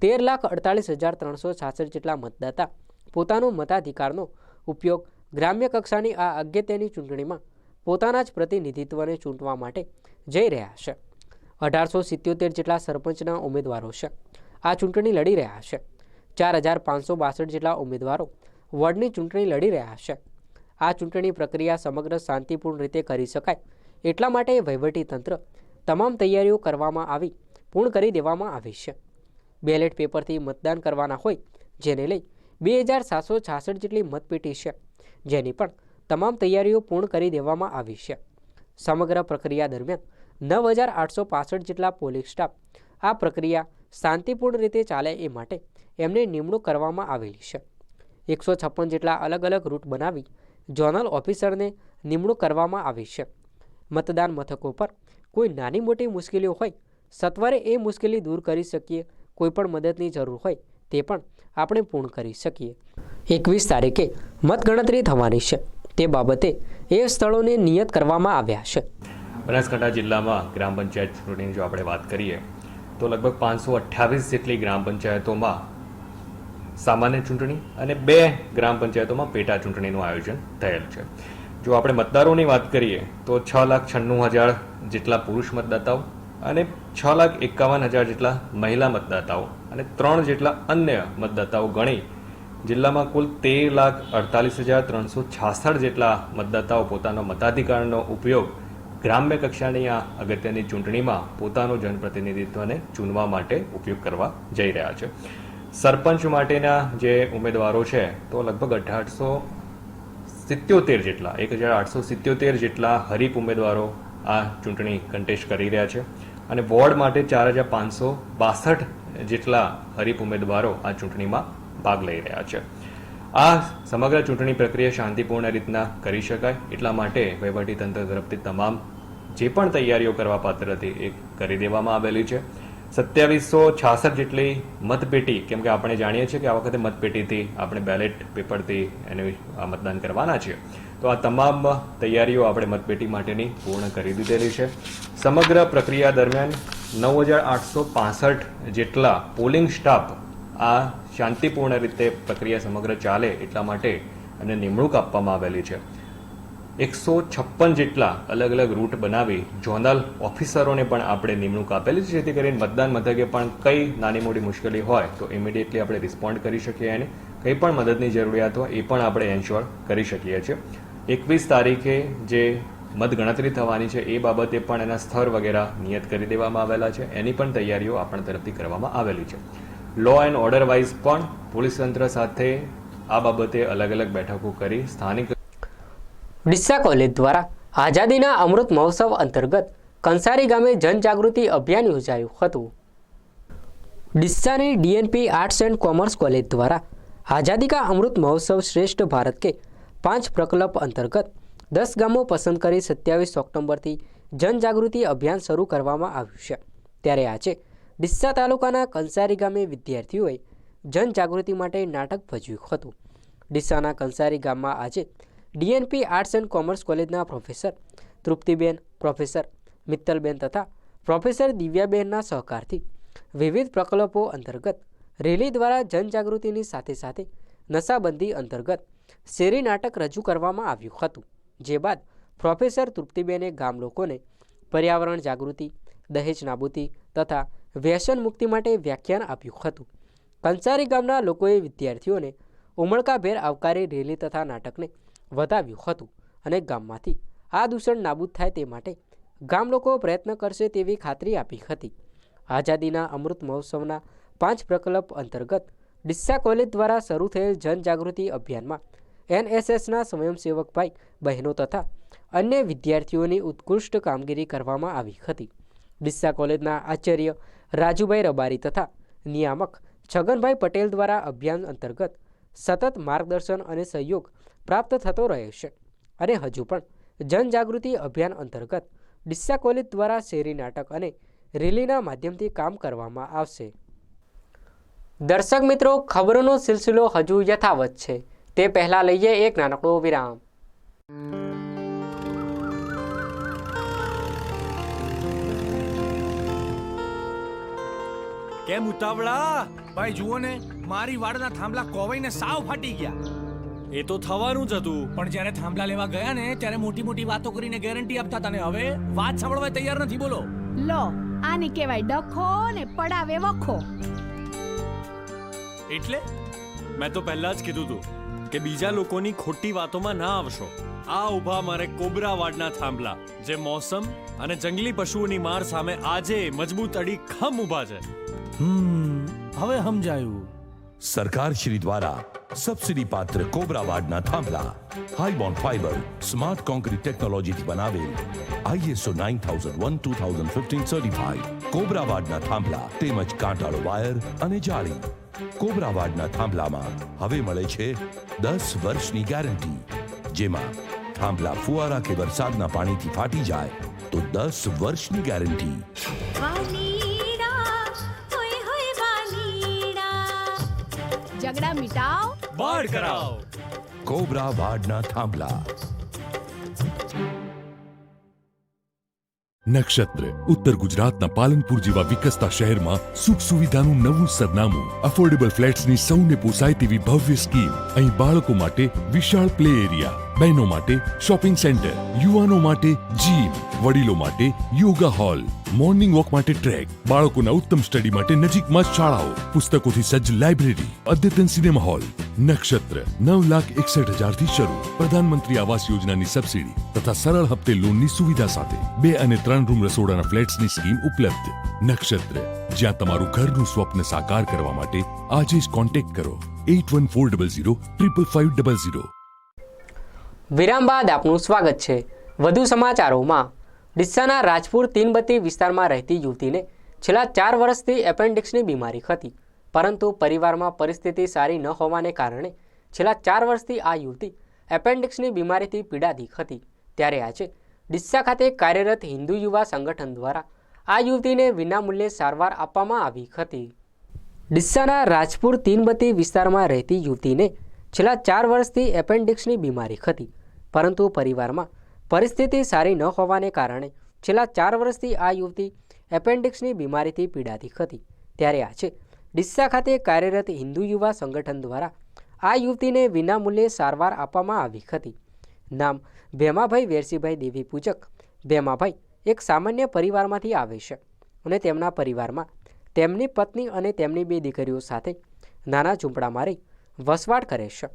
13,48,366 જેટલા મતદાતા પોતાનો મતાધિકારનો ઉપયોગ ગ્રામ્ય કક્ષાની આ અગત્યની ચૂંટણીમાં પોતાના જ પ્રતિનિધિત્વને ચૂંટવા માટે જઈ રહ્યા છે. 1877 જેટલા સરપંચના ઉમેદવારો છે આ ચૂંટણી લડી રહ્યા છે. 4,562 જેટલા ઉમેદવારો વોર્ડની ચૂંટણી લડી રહ્યા છે. આ ચૂંટણી પ્રક્રિયા સમગ્ર શાંતિપૂર્ણ રીતે કરી શકાય એટલા માટે વહીવટી તંત્ર તમામ તૈયારીઓ કરવામાં આવી પૂર્ણ કરી દેવામાં આવી છે. બેલેટ પેપરથી મતદાન કરવાના હોય જેને લઈ 2,766 જેટલી મતપેટી છે, જેની પણ તમામ તૈયારીઓ પૂર્ણ કરી દેવામાં આવી છે. સમગ્ર પ્રક્રિયા દરમિયાન 9,865 જેટલા પોલિંગ સ્ટાફ આ પ્રક્રિયા શાંતિપૂર્ણ રીતે ચાલે એ માટે એમને નિમણૂક કરવામાં આવેલી છે. 156 જેટલા અલગ અલગ રૂટ બનાવી ઝોનલ ઓફિસરને નિમણૂક કરવામાં આવી છે. મતદાન મથકો પર કોઈ નાની મોટી મુશ્કેલીઓ હોય સત્વરે એ મુશ્કેલી દૂર કરી શકીએ, કોઈ પણ મદદની જરૂર હોય તે પણ આપણે પૂર્ણ કરી શકીએ. 21 તારીખે મતગણતરી થવાની છે તે બાબતે એ સ્થળોને નિયત કરવામાં આવ્યા છે. બનાસકાંઠા જિલ્લામાં ગ્રામ પંચાયત ચૂંટણીની જો આપણે વાત કરીએ તો લગભગ 528 જેટલી ગ્રામ પંચાયતોમાં સામાન્ય ચૂંટણી અને 2 ગ્રામ પંચાયતોમાં પેટા ચૂંટણીનું આયોજન થયેલ છે. જો આપણે મતદારોની વાત કરીએ તો 6,96,000 જેટલા પુરુષ મતદાતાઓ અને 6,51,000 જેટલા મહિલા મતદાતાઓ અને 3 જેટલા અન્ય મતદાતાઓ ગણી જિલ્લામાં કુલ 13,48,366 જેટલા મતદાતાઓ પોતાનો મતાધિકારનો ઉપયોગ ગ્રામ્ય કક્ષાની આ અગત્યની ચૂંટણીમાં પોતાનું જનપ્રતિનિધિત્વને ચૂનવા માટે ઉપયોગ કરવા જઈ રહ્યા છે. સરપંચ માટેના જે ઉમેદવારો છે તો લગભગ 1,877 જેટલા 1,877 જેટલા હરીફ ઉમેદવારો આ ચૂંટણી કન્ટેસ્ટ કરી રહ્યા છે અને વોર્ડ માટે 4,562 જેટલા હરીફ ઉમેદવારો આ ચૂંટણીમાં ભાગ લઈ રહ્યા છે. આ સમગ્ર ચૂંટણી પ્રક્રિયા શાંતિપૂર્ણ રીતના કરી શકાય એટલા માટે વહીવટીતંત્ર તરફથી તમામ જે પણ તૈયારીઓ કરવા પાત્ર હતી એ કરી દેવામાં આવેલી છે. 2766 જેટલી મતપેટી, કેમ કે આપણે જાણીએ છીએ કે આ વખતે મતપેટીથી આપણે બેલેટ પેપરથી એને મતદાન કરવાના છે, તો આ તમામ તૈયારીઓ આપણે મતપેટી માટેની પૂર્ણ કરી દીધેલી છે. સમગ્ર પ્રક્રિયા દરમિયાન 9,865 જેટલા પોલિંગ સ્ટાફ આ શાંતિપૂર્ણ રીતે પ્રક્રિયા સમગ્ર ચાલે એટલા માટે અને નિમણૂક આપવામાં આવેલી છે. 156 જેટલા અલગ અલગ રૂટ બનાવી ઝોનલ ઓફિસરોને પણ આપણે નિમણૂક આપેલી છે, જેથી કરીને મતદાન મથકે પણ કઈ નાની મોટી મુશ્કેલી હોય તો ઇમિડિયેટલી આપણે રિસ્પોન્ડ કરી શકીએ અને કંઈ પણ મદદની જરૂરિયાત હોય એ પણ આપણે એન્શ્યોર કરી શકીએ છીએ. 21 તારીખે જે મતગણતરી થવાની છે એ બાબતે પણ એના સ્તર વગેરે નિયત કરી દેવામાં આવેલા છે. એની પણ તૈયારીઓ આપણા તરફથી કરવામાં આવેલી છે. લો એન્ડ ઓર્ડર વાઇઝ પણ પોલીસ તંત્ર સાથે આ બાબતે અલગ અલગ બેઠકો કરી સ્થાનિક ડીસા કોલેજ દ્વારા આઝાદીના અમૃત મહોત્સવ અંતર્ગત કંસારી ગામે જનજાગૃતિ અભિયાન યોજાયું હતું. ડીસાની DNP arts and commerce college દ્વારા આઝાદી કા અમૃત મહોત્સવ શ્રેષ્ઠ ભારત કે 5 પ્રકલ્પ અંતર્ગત 10 ગામો પસંદ કરી 27 ઓક્ટોબરથી જનજાગૃતિ અભિયાન શરૂ કરવામાં આવ્યું છે. ત્યારે આજે ડીસા તાલુકાના કંસારી ગામે વિદ્યાર્થીઓએ જનજાગૃતિ માટે નાટક ભજવ્યું હતું. ડીસાના કંસારી ગામમાં આજે ડીએનપી આર્ટ્સ એન્ડ કોમર્સ કોલેજના પ્રોફેસર તૃપ્તિબેન, પ્રોફેસર મિત્તલબેન તથા પ્રોફેસર દિવ્યાબેનના સહકારથી વિવિધ પ્રકલ્પો અંતર્ગત રેલી દ્વારા જનજાગૃતિની સાથે સાથે નશાબંધી અંતર્ગત શેરી નાટક રજૂ કરવામાં આવ્યું હતું. જે બાદ પ્રોફેસર તૃપ્તિબેને ગામ લોકોને પર્યાવરણ જાગૃતિ, દહેજ નાબૂદી તથા વ્યસન મુક્તિ માટે વ્યાખ્યાન આપ્યું હતું. કંસારી ગામના લોકોએ વિદ્યાર્થીઓને ઉમળકાભેર આવકારી રેલી તથા નાટકને વધાવ્યું હતું અને ગામમાંથી આ દૂષણ નાબૂદ થાય તે માટે ગામ લોકો પ્રયત્ન કરશે તેવી ખાતરી આપી હતી. આઝાદીના અમૃત મહોત્સવના 5 પ્રકલ્પ અંતર્ગત ડીસા કોલેજ દ્વારા શરૂ થયેલ જનજાગૃતિ અભિયાનમાં એનએસએસના સ્વયંસેવકભાઈ બહેનો તથા અન્ય વિદ્યાર્થીઓની ઉત્કૃષ્ટ કામગીરી કરવામાં આવી હતી. ડીસા કોલેજના આચાર્ય રાજુભાઈ રબારી તથા નિયામક છગનભાઈ પટેલ દ્વારા અભિયાન અંતર્ગત સતત માર્ગદર્શન અને સહયોગ પ્રાપ્ત થતો રહે છે અને હજુ પણ જનજાગૃતિ અભિયાન અંતર્ગત ડીસા કોલેજ દ્વારા શેરી નાટક અને રેલીના માધ્યમથી કામ કરવામાં આવશે. દર્શક મિત્રો, ખબરોનો સિલસિલો હજુ યથાવત છે. તે પહેલા લઈએ એક નાનકડો વિરામ. કેમ ઉતાવળા? ભાઈ જુઓ ને, મારી વાડના થાંભલા કોવાઈને સાવ ફાટી ગયા. એ તો થવાનું જ હતું, પણ જ્યારે થાંભલા લેવા ગયા ને ત્યારે મોટી મોટી વાતો કરીને ગેરંટી આપતા હતા ને હવે વાત સાંભળવા તૈયાર નથી. બોલો લો, આને કહેવાય ડખો ને પડાવે વખો. એટલે મેં તો પહેલા જ કીધું તું કે બીજા લોકોની ખોટી વાતોમાં ના આવશો. આ ઊભા મારે કોબરા વાડના થાંભલા, જે મોસમ અને જંગલી પશુઓની માર સામે આજે મજબૂત અડીખમ ઊભા છે. હવે સમજાયું. સરકાર શ્રી દ્વારા સબસિડી પાત્ર કોબરા વાડના થાંભલા high bond fibre smart concrete ટેકનોલોજીથી બનાવેલ ISO 9001:2015 સર્ટિફાઈડ કોબરા વાડના થાંભલા તેમજ કાંટાળો વાયર અને જાળી. કોબરા વાડના થાંભલામાં હવે મળે છે 10 વર્ષની ગેરંટી, જેમાં થાંભલા ફુવારા કે વરસાદના પાણીથી ફાટી જાય તો 10 વર્ષની ગેરંટી. ઝઘડા મિટાવ, બાળ કરાવ. કોબરા વાડના થાંભલા. નક્ષત્ર ઉત્તર ગુજરાતના પાલનપુર જેવા વિકસતા શહેરમાં સુખ સુવિધાનું નવું સરનામું. અફોર્ડેબલ ફ્લેટ્સની સૌને પોસાય તેવી ભવ્ય સ્કીમ. અહીં બાળકો માટે વિશાળ પ્લે એરિયા, બહેનો માટે શોપિંગ સેન્ટર, યુવાનો માટે જીમ, વડીલો માટે યોગા હોલ, મોર્નિંગ વોક માટે ટ્રેક, બાળકોના ઉત્તમ સ્ટડી માટે નજીકમાં જ શાળાઓ, પુસ્તકોથી સજ્જ લાઇબ્રેરી, અદ્યતન સિનેમા હોલ. નક્ષત્ર 9,61,000 થી શરૂ. પ્રધાનમંત્રી આવાસ યોજનાની સબસિડી તથા સરળ હપ્તે લોનની સુવિધા સાથે 2 અને 3 રૂમ રસોડાના ફ્લેટ્સની સ્કીમ ઉપલબ્ધ. નક્ષત્ર, જ્યાં તમારું ઘરનું સ્વપ્ન સાકાર કરવા માટે આજે જ કોન્ટેક્ટ કરો 8140055500. વિરામ બાદ આપનું સ્વાગત છે. વધુ સમાચારોમાં. ડીસાના રાજપુર તીનબત્તી વિસ્તારમાં રહેતી યુવતીને છેલ્લા 4 વર્ષથી એપેન્ડિક્સની બીમારી હતી, પરંતુ પરિવારમાં પરિસ્થિતિ સારી ન હોવાને કારણે છેલ્લા 4 વર્ષથી આ યુવતી એપેન્ડિક્સની બીમારીથી પીડાતી હતી. ત્યારે આજે ડીસા ખાતે કાર્યરત હિન્દુ યુવા સંગઠન દ્વારા આ યુવતીને વિનામૂલ્યે સારવાર આપવામાં આવી હતી. ડીસાના રાજપુર તીનબત્તી વિસ્તારમાં રહેતી યુવતીને છેલ્લા 4 વર્ષથી એપેન્ડિક્સની બીમારી હતી, પરંતુ પરિવારમાં પરિસ્થિતિ સારી ન હોવાને કારણે છેલ્લા 4 વર્ષથી આ યુવતી એપેન્ડિક્સની બીમારીથી પીડાતી હતી. ત્યારે આજે ડીસા ખાતે કાર્યરત હિન્દુ યુવા સંગઠન દ્વારા આ યુવતીને વિનામૂલ્યે સારવાર આપવામાં આવી હતી. નામ ભેમાભાઈ વેરસીભાઈ દેવી પૂજક. ભેમાભાઈ એક સામાન્ય પરિવારમાંથી આવે છે અને તેમના પરિવારમાં તેમની પત્ની અને તેમની 2 દીકરીઓ સાથે નાના ઝૂંપડામાં રહી વસવાટ કરે છે.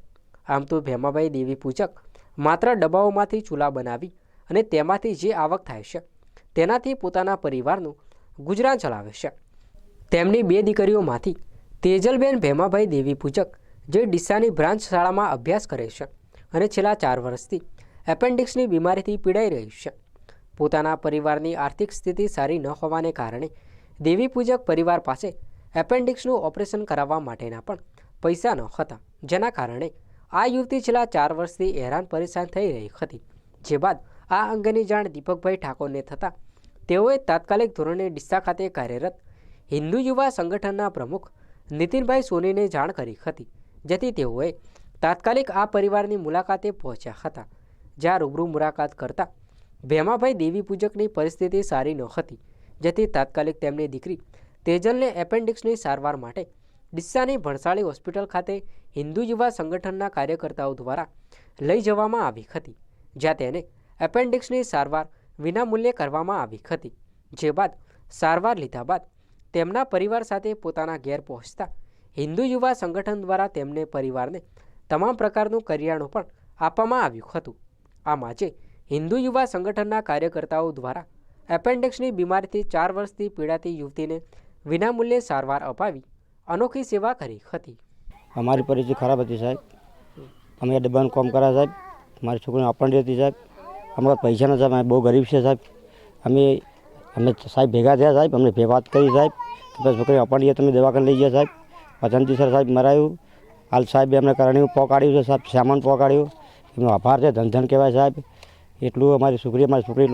આમ તો ભેમાભાઈ દેવી પૂજક માત્ર ડબ્બાઓમાંથી ચૂલા બનાવી અને તેમાંથી જે આવક થાય છે તેનાથી પોતાના પરિવારનું ગુજરાન ચલાવે છે. તેમની 2 દીકરીઓમાંથી તેજલબેન ભેમાભાઈ દેવી પૂજક જે ડીસાની બ્રાન્ચ શાળામાં અભ્યાસ કરે છે અને છેલ્લા 4 વર્ષથી એપેન્ડિક્સની બીમારીથી પીડાઈ રહી છે. પોતાના પરિવારની આર્થિક સ્થિતિ સારી ન હોવાને કારણે દેવી પૂજક પરિવાર પાસે એપેન્ડિક્સનું ઓપરેશન કરાવવા માટેના પણ પૈસા ન હતા, જેના કારણે આ યુવતી છેલ્લા 4 વર્ષથી હેરાન પરેશાન થઈ રહી હતી. જે બાદ આ અંગેની જાણ દીપકભાઈ ઠાકોરને થતાં તેઓએ તાત્કાલિક ધોરણે ડીસા ખાતે કાર્યરત હિન્દુ યુવા સંગઠનના પ્રમુખ નીતિનભાઈ સોનીને જાણ કરી હતી, જેથી તેઓએ તાત્કાલિક આ પરિવારની મુલાકાતે પહોંચ્યા હતા. જ્યાં રૂબરૂ મુલાકાત કરતા ભેમાભાઈ દેવી પૂજકની પરિસ્થિતિ સારી ન હતી, જેથી તાત્કાલિક તેમની દીકરી તેજલને એપેન્ડિક્સની સારવાર માટે ડીસાની ભણસાળી હોસ્પિટલ ખાતે હિન્દુ યુવા સંગઠનના કાર્યકર્તાઓ દ્વારા લઈ જવામાં આવી હતી, જ્યાં તેને એપેન્ડિક્સની સારવાર વિનામૂલ્યે કરવામાં આવી હતી. જે બાદ સારવાર લીધા બાદ તેમના પરિવાર સાથે પોતાના ઘેર પહોંચતા હિન્દુ યુવા સંગઠન દ્વારા તેમને પરિવારને તમામ પ્રકારનું કરિયાણું પણ આપવામાં આવ્યું હતું. આમ આજે હિન્દુ યુવા સંગઠનના કાર્યકર્તાઓ દ્વારા એપેન્ડિક્સની બીમારીથી 4 વર્ષથી પીડાતી યુવતીને વિનામૂલ્યે સારવાર અપાવી અનોખી સેવા કરી હતી. અમારી પરિસ્થિતિ ખરાબ હતી સાહેબ. અમે ડબ્બાનું કામ કર્યા સાહેબ. મારી છોકરીને અપંડી હતી સાહેબ. અમારા પૈસા નથી સાહેબ. અમે બહુ ગરીબ છે સાહેબ. અમે સાહેબ ભેગા થયા સાહેબ. અમને વાત કરી સાહેબ કે બસ છોકરી અપંડી તમે દવાખાને લઈ ગયા સાહેબ. પસંદગી સર સાહેબ મરાયું. હાલ સાહેબે અમને કરણી પહોંચાડ્યું છે સાહેબ. સામાન પહોંચાડ્યું. એમનો આભાર છે. ધન કહેવાય સાહેબ. એટલું મારી છોકરી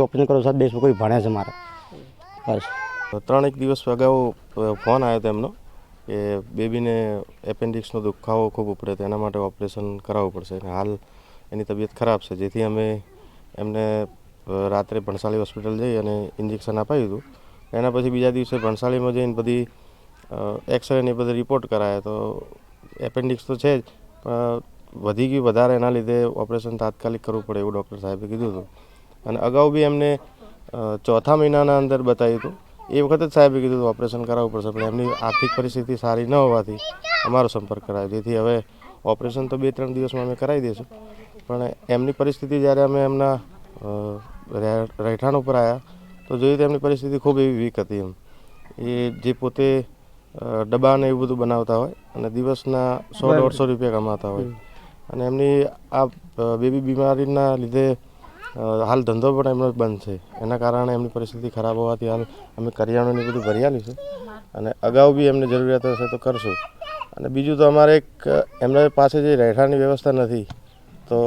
ઓપરેશન કરો સાહેબ. 2 છોકરી ભણે છે મારા. બસ 3 દિવસ અગાઉ ફોન આવ્યો હતો એમનો કે બેબીને એપેન્ડિક્સનો દુખાવો ખૂબ ઉપડે તો એના માટે ઓપરેશન કરાવવું પડશે. હાલ એની તબિયત ખરાબ છે, જેથી અમે એમને રાત્રે ભણસાળી હોસ્પિટલ જઈ અને ઇન્જેક્શન અપાવ્યું હતું. એના પછી બીજા દિવસે ભણસાળીમાં જઈને બધી એક્સરે ને બધી રિપોર્ટ કરાયા તો એપેન્ડિક્સ તો છે જ, પણ વધી ગયું વધારે, એના લીધે ઓપરેશન તાત્કાલિક કરવું પડે એવું ડૉક્ટર સાહેબે કીધું હતું. અને અગાઉ બી એમને 4થા મહિનાના અંદર બતાવ્યું હતું. એ વખતે જ સાહેબે કીધું ઓપરેશન કરાવવું પડશે, પણ એમની આર્થિક પરિસ્થિતિ સારી ન હોવાથી અમારો સંપર્ક કરાયો. જેથી હવે ઓપરેશન તો 2-3 દિવસમાં અમે કરાવી દઈશું, પણ એમની પરિસ્થિતિ જ્યારે અમે એમના રહેઠાણ ઉપર આવ્યા તો જોયું તો એમની પરિસ્થિતિ ખૂબ એવી વીક હતી. એમ એ જે પોતે ડબ્બા ને એવું બધું બનાવતા હોય અને દિવસના 100-150 રૂપિયા કમાતા હોય અને એમની આ બેબી બીમારીના લીધે હાલ ધંધો પણ એમનો બંધ છે. એના કારણે એમની પરિસ્થિતિ ખરાબ હોવાથી હાલ અમે કરિયાણું બધું ભરી આપ્યું છે અને અગાઉ બી એમને જરૂરિયાત હશે તો કરશું. અને બીજું તો અમારે એમના પાસે જે રહેઠાણની વ્યવસ્થા નથી, તો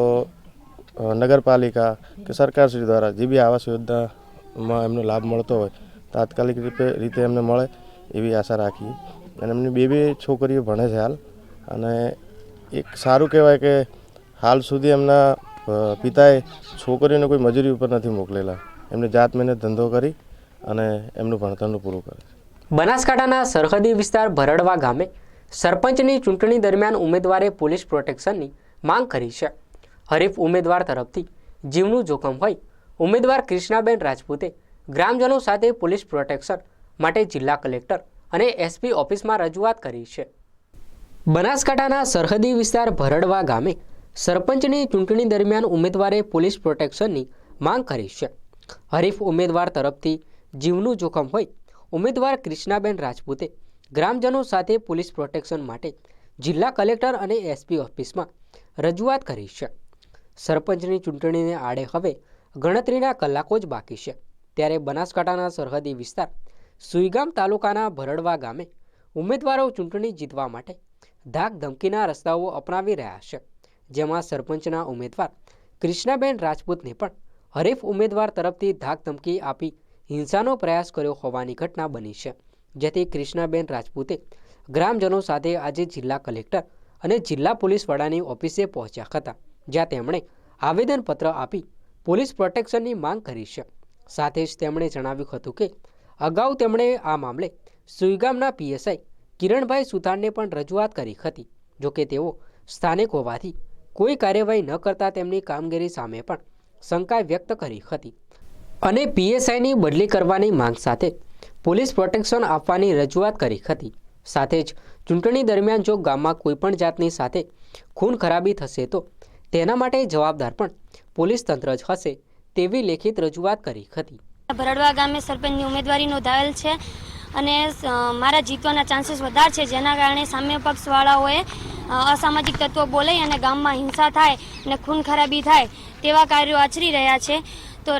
નગરપાલિકા કે સરકારશ્રી દ્વારા જે બી આવાસ યોજનામાં એમનો લાભ મળતો હોય તાત્કાલિક રીતે એમને મળે એવી આશા રાખીએ. અને એમની 2 છોકરીઓ ભણે છે હાલ. અને એક સારું કહેવાય કે હાલ સુધી એમના પિતાએ છોકરીઓને કોઈ મજૂરી ઉપર નથી મોકલેલા. એમને જાત મહેનત ધંધો કરી અને એમનું ભણતરનું પૂરું કરે છે. બનાસકાંઠાના સરહદી વિસ્તાર ભરડવા ગામે સરપંચની ચૂંટણી દરમિયાન ઉમેદવારે પોલીસ પ્રોટેક્શનની માંગ કરી છે. હરીફ ઉમેદવાર તરફથી જીવનું જોખમ હોય ઉમેદવાર કૃષ્ણાબેન રાજપૂતે ગ્રામજનો સાથે પોલીસ પ્રોટેક્શન માટે જિલ્લા કલેક્ટર અને એસપી ઓફિસમાં રજૂઆત કરી છે. બનાસકાંઠાના સરહદી વિસ્તાર ભરડવા ગામે સરપંચની ચૂંટણી દરમિયાન ઉમેદવારે પોલીસ પ્રોટેક્શનની માંગ કરી છે. હરીફ ઉમેદવાર તરફથી જીવનું જોખમ હોય ઉમેદવાર કૃષ્ણાબેન રાજપૂતે ગ્રામજનો સાથે પોલીસ પ્રોટેક્શન માટે જિલ્લા કલેક્ટર અને એસપી ઓફિસમાં રજૂઆત કરી છે. સરપંચની ચૂંટણીને આડે હવે ગણતરીના કલાકો જ બાકી છે, ત્યારે બનાસકાંઠાના સરહદી વિસ્તાર સુઈગામ તાલુકાના ભરડવા ગામે ઉમેદવારો ચૂંટણી જીતવા માટે ધાક ધમકીના રસ્તાઓ અપનાવી રહ્યા છે, જેમાં સરપંચના ઉમેદવાર કૃષ્ણાબેન રાજપૂતને પણ હરીફ ઉમેદવાર તરફથી ધાક ધમકી આપી હિંસાનો પ્રયાસ કર્યો હોવાની ઘટના બની છે. જેથી કૃષ્ણાબેન રાજપૂતે ગ્રામજનો સાથે આજે જિલ્લા કલેક્ટર અને જિલ્લા પોલીસ વડાની ઓફિસે પહોંચ્યા હતા, જ્યાં તેમણે આવેદનપત્ર આપી પોલીસ પ્રોટેક્શનની માંગ કરી છે. સાથે જ તેમણે જણાવ્યું હતું કે અગાઉ તેમણે આ મામલે સુઈગામના પીએસઆઈ કિરણભાઈ સુથારને પણ રજૂઆત કરી હતી. જોકે તેઓ સ્થાનિક હોવાથી કોઈ કાર્યવાહી ન કરતા તેમની કામગીરી સામે પણ શંકા વ્યક્ત કરી હતી અને પીએસઆઈની બદલી કરવાની માંગ સાથે પોલીસ પ્રોટેક્શન આપવાની રજૂઆત કરી હતી. સાથે જ ચૂંટણી દરમિયાન જો ગામમાં કોઈપણ જાતની સાથે ખૂન ખરાબી થશે તો તેના માટે જવાબદાર પણ પોલીસ તંત્ર જ હશે તેવી લેખિત રજૂઆત કરી હતી. ભરડવા ગામે સરપંચની ઉમેદવારી નોંધાવેલ છે અને મારા જીતવાના ચાન્સીસ વધારે છે, જેના કારણે સામે પક્ષવાળાઓએ અસામાજિક તત્વો બોલાઈ અને ગામમાં હિંસા થાય અને ખૂન ખરાબી થાય તેવા કાર્યો આચરી રહ્યા છે. તો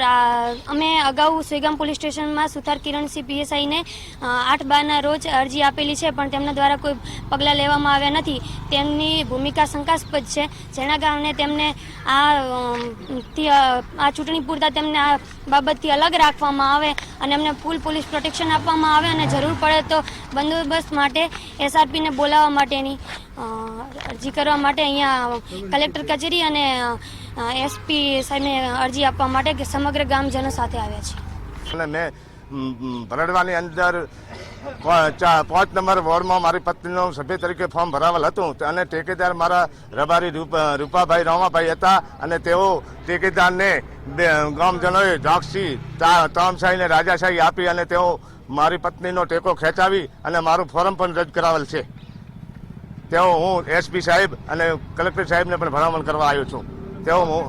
અમે અગાઉ સુઈગામ પોલીસ સ્ટેશનમાં સુથાર કિરણસિંહ પીએસઆઈને 8/12ના રોજ અરજી આપેલી છે, પણ તેમના દ્વારા કોઈ પગલાં લેવામાં આવ્યા નથી. તેમની ભૂમિકા શંકાસ્પદ છે, જેના કારણે તેમને આ ચૂંટણી પૂરતા તેમને આ બાબતથી અલગ રાખવામાં આવે અને એમને ફૂલ પોલીસ પ્રોટેક્શન આપવામાં આવે અને જરૂર પડે તો બંદોબસ્ત માટે એસઆરપીને બોલાવવા માટેની અરજી કરવા માટે અહીંયા કલેક્ટર કચેરી અને એસપી સાહેબને અરજી આપવા માટે સમગ્ર ગામજનો સાથે આવ્યા છે. અને મેં ભરડવાની અંદર 5 નંબર વોર્ડમાં મારી પત્નીનું સભ્ય તરીકે ફોર્મ ભરાવેલ હતું અને ટેકેદાર મારા રબારી રૂપાભાઈ રામાભાઈ હતા અને તેઓ ટેકેદારને ગામજનોએ ઝાંક્ષી તામશાહી ને રાજાશાહી આપી અને તેઓ મારી પત્નીનો ટેકો ખેંચાવી અને મારું ફોર્મ પણ રદ કરાવેલ છે. તેઓ હું એસપી સાહેબ અને કલેક્ટર સાહેબને પણ ભલામણ કરવા આવ્યો છું. તેઓ હું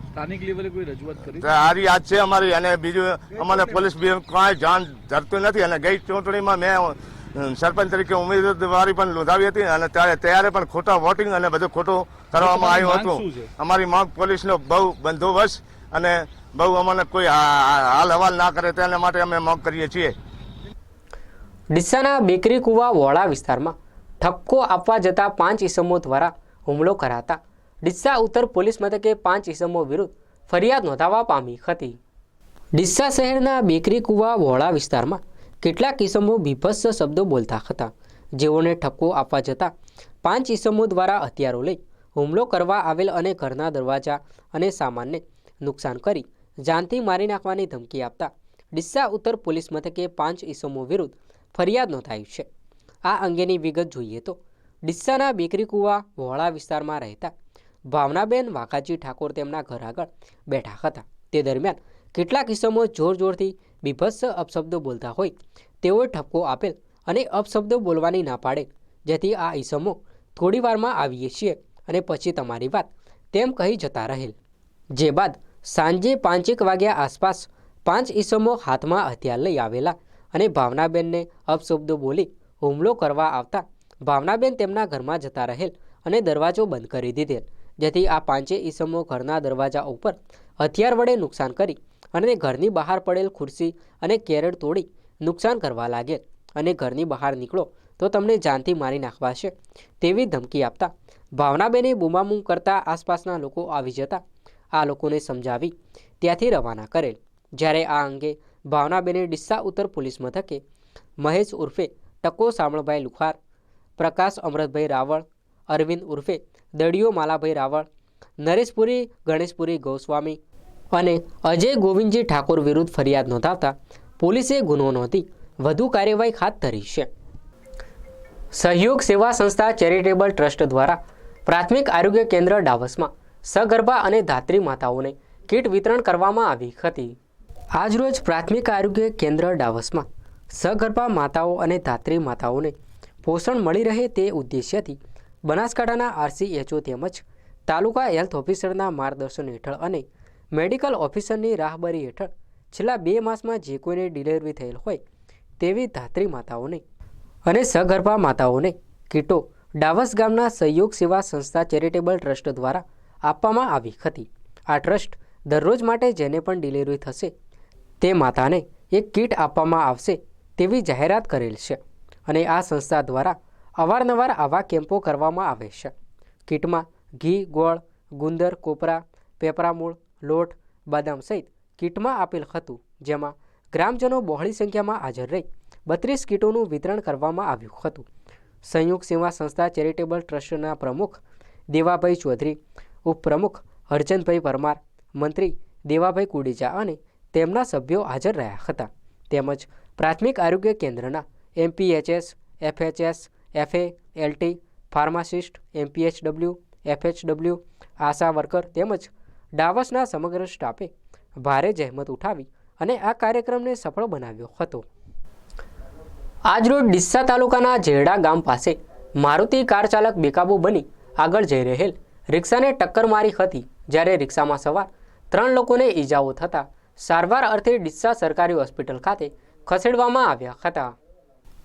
સ્થાનિક લેવલે કોઈ રજૂઆત કરી સારી યાદ છે અમારી અને બીજું અમને પોલીસ કાંઈ જાણ ધરતું નથી અને ગઈ ચૂંટણીમાં મેં સરપંચ તરીકે ઉમેદવારી પણ નોંધાવી હતી અને ત્યારે પણ ખોટા વોટિંગ અને બધું ખોટું કરવામાં આવ્યું હતું. અમારી માંગ પોલીસનો બહુ બંદોબસ્ત અને બહુ અમને કોઈ હાલ હવાલ ના કરે તેના માટે અમે માંગ કરીએ છીએ. ડીસાના બેકરી કુવા વોળા વિસ્તારમાં ઠપકો આપવા જતા 5 ઈસમો દ્વારા હુમલો કરાતા ડીસા ઉત્તર પોલીસ મથકે 5 ઈસમો વિરુદ્ધ ફરિયાદ નોંધાવા પામી હતી. ડીસા શહેરના બેકરી કુવા વોળા વિસ્તારમાં કેટલાક ઈસમો બીભત્સ શબ્દો બોલતા હતા, જેઓને ઠપકો આપવા જતા 5 ઈસમો દ્વારા હથિયારો લઈ હુમલો કરવા આવેલ અને ઘરના દરવાજા અને સામાનને નુકસાન કરી જાનથી મારી નાખવાની ધમકી આપતા ડીસા ઉત્તર પોલીસ મથકે 5 ઈસમો વિરુદ્ધ ફરિયાદ નોંધાઈ છે. આ અંગેની વિગત જોઈએ તો ડીસાના બેકરી કુવા વોળા વિસ્તારમાં રહેતા ભાવનાબેન વાઘાજી ઠાકોર તેમના ઘર આગળ બેઠા હતા. તે દરમિયાન કેટલાક ઈસમો જોરથી બીભત્સ અપશબ્દો બોલતા હોય તેઓએ ઠપકો આપેલ અને અપશબ્દો બોલવાની ના પાડેલ, જેથી આ ઈસમો થોડી વારમાં આવીએ છીએ અને પછી તમારી વાત તેમ કહી જતા રહેલ. જે બાદ સાંજે 5 વાગ્યા આસપાસ 5 ઈસમો હાથમાં હથિયાર લઈ આવેલા અને ભાવનાબેનને અપશબ્દો બોલી હુમલો કરવા આવતા ભાવનાબેન તેમના ઘરમાં જતા રહેલ અને દરવાજો બંધ કરી દીધેલ, જેથી આ 5 ઈસમો ઘરના દરવાજા ઉપર હથિયાર વડે નુકસાન કરી અને ઘરની બહાર પડેલ ખુરશી અને કેરેટ તોડી નુકસાન કરવા લાગેલ અને ઘરની બહાર નીકળો તો તમને જાનથી મારી નાખવાશે તેવી ધમકી આપતા ભાવનાબેને બૂમાબૂમ કરતા આસપાસના લોકો આવી જતા આ લોકોને સમજાવી ત્યાંથી રવાના કરેલ. જ્યારે આ અંગે ભાવનાબેને ડીસા ઉત્તર પોલીસ મથકે મહેશ ઉર્ફે ટકો સામળભાઈ લુખાર, પ્રકાશ અમરતભાઈ રાવળ, અરવિંદ ઉર્ફે દડિયો માલાભાઈ રાવળ, નરેશપુરી ગણેશપુરી ગોસ્વામી અને અજય ગોવિંદજી ઠાકોર વિરુદ્ધ ફરિયાદ નોંધાવતા પોલીસે ગુનો નોંધી વધુ કાર્યવાહી હાથ ધરી છે. સહયોગ સેવા સંસ્થા ચેરિટેબલ ટ્રસ્ટ દ્વારા પ્રાથમિક આરોગ્ય કેન્દ્ર ડાવસમાં સગર્ભા અને ધાત્રી માતાઓને કીટ વિતરણ કરવામાં આવી હતી. આજરોજ પ્રાથમિક આરોગ્ય કેન્દ્ર ડાવસમાં સગર્ભા માતાઓ અને ધાત્રી માતાઓને પોષણ મળી રહે તે ઉદ્દેશ્યથી બનાસકાંઠાના આરસીએચઓ તેમજ તાલુકા હેલ્થ ઓફિસરના માર્ગદર્શન હેઠળ અને મેડિકલ ઓફિસરની રાહબરી હેઠળ છેલ્લા 2 માસમાં જે કોઈને ડિલિવરી થયેલ હોય તેવી ધાત્રી માતાઓને અને સગર્ભા માતાઓને કીટો ડાવસ ગામના સહયોગ સેવા સંસ્થા ચેરિટેબલ ટ્રસ્ટ દ્વારા આપવામાં આવી હતી. આ ટ્રસ્ટ દરરોજ માટે જેને પણ ડિલિવરી થશે તે માતાને એક કીટ આપવામાં આવશે તેવી જાહેરાત કરેલ છે અને આ સંસ્થા દ્વારા અવારનવાર આવા કેમ્પો કરવામાં આવે છે. કીટમાં ઘી, ગોળ, ગુંદર, કોપરા, પેપરામૂળ, લોટ, બદામ સહિત કીટમાં આપેલ હતું, જેમાં ગ્રામજનો બહોળી સંખ્યામાં હાજર રહી 32 કીટોનું વિતરણ કરવામાં આવ્યું હતું. સંયુક્ત સેવા સંસ્થા ચેરિટેબલ ટ્રસ્ટના પ્રમુખ દેવાભાઈ ચૌધરી, ઉપપ્રમુખ હરચંદભાઈ પરમાર, મંત્રી દેવાભાઈ કુડીજા અને તેમના સભ્યો હાજર રહ્યા હતા. તેમજ પ્રાથમિક આરોગ્ય કેન્દ્રના MPHS, FHS, FA, LT, pharmacist, MPHW, FHW, આશા વર્કર તેમજ ડાવસના સમગ્ર સ્ટાફે ભારે જહેમત ઉઠાવી અને આ કાર્યક્રમને સફળ બનાવ્યો હતો. આજરોજ ડીસા તાલુકાના જેરડા ગામ પાસે મારુતિ કાર ચાલક બેકાબુ બની આગળ જઈ રહેલ રિક્ષાને ટક્કર મારી હતી, જ્યારે રિક્ષામાં સવાર 3 લોકોને ઈજાઓ થતાં સારવાર અર્થે ડીસા સરકારી હોસ્પિટલ ખાતે ખસેડવામાં આવ્યા હતા.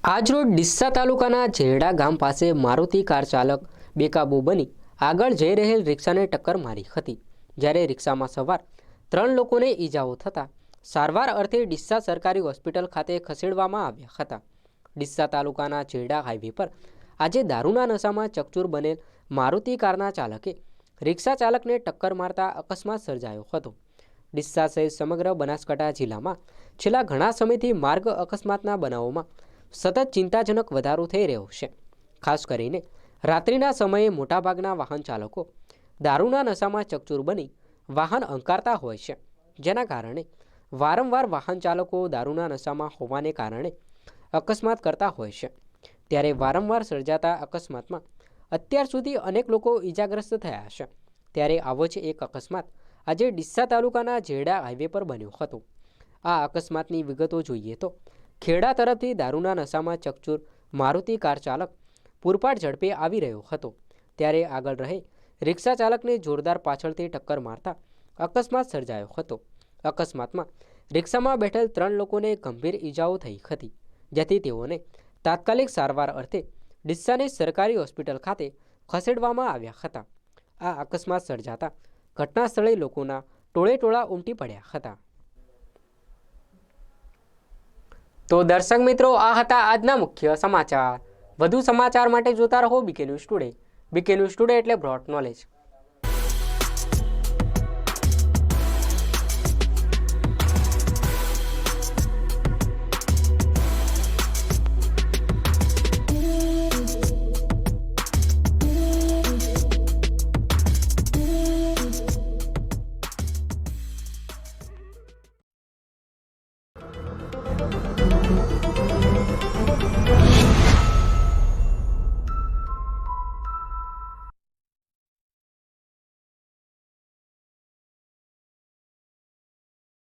આજરોજ ડીસા તાલુકાના જેરડા ગામ પાસે મારુતિ કાર ચાલક બેકાબુ બની આગળ જઈ રહેલ રિક્ષાને ટક્કર મારી હતી, જ્યારે રિક્ષામાં સવાર 3 લોકોને ઈજાઓ થતાં સારવાર અર્થે ડીસા સરકારી હોસ્પિટલ ખાતે ખસેડવામાં આવ્યા હતા. ડીસા તાલુકાના જેરડા હાઈવે પર આજે દારૂના નશામાં ચકચૂર બનેલ મારુતિ કારના ચાલકે રિક્ષા ચાલકને ટક્કર મારતા અકસ્માત સર્જાયો હતો. ડીસા સહિત સમગ્ર બનાસકાંઠા જિલ્લામાં છેલ્લા ઘણા સમયથી માર્ગ અકસ્માતના બનાવોમાં સતત ચિંતાજનક વધારો થઈ રહ્યો છે. ખાસ કરીને રાત્રિના સમયે મોટાભાગના વાહન ચાલકો દારૂના નશામાં ચકચૂર બની વાહન હંકારતા હોય છે, જેના કારણે વારંવાર વાહન ચાલકો દારૂના નશામાં હોવાને કારણે અકસ્માત કરતા હોય છે. ત્યારે વારંવાર સર્જાતા અકસ્માતમાં અત્યાર સુધી અનેક લોકો ઈજાગ્રસ્ત થયા છે. ત્યારે આવો જ એક અકસ્માત આજે ડીસા તાલુકાના જેરડા હાઈવે પર બન્યો હતો. આ અકસ્માતની વિગતો જોઈએ તો ખેડા તરફથી દારૂના નશામાં ચકચૂર મારુતિ કાર ચાલક પૂરપાટ ઝડપે આવી રહ્યો હતો, ત્યારે આગળ રહે રિક્ષા ચાલકને જોરદાર પાછળથી ટક્કર મારતા અકસ્માત સર્જાયો હતો. અકસ્માતમાં રિક્ષામાં બેઠેલ 3 લોકોને ગંભીર ઈજાઓ થઈ હતી, જેથી તેઓને તાત્કાલિક સારવાર અર્થે ડીસાની સરકારી હોસ્પિટલ ખાતે ખસેડવામાં આવ્યા હતા. આ અકસ્માત સર્જાતા ઘટના સ્થળે લોકોના ટોળેટોળા ઉમટી પડ્યા હતા. તો દર્શક મિત્રો, આ હતા આજના મુખ્ય સમાચાર. વધુ સમાચાર માટે જોતા રહો BK news today. BK news today એટલે બ્રોડ નોલેજ.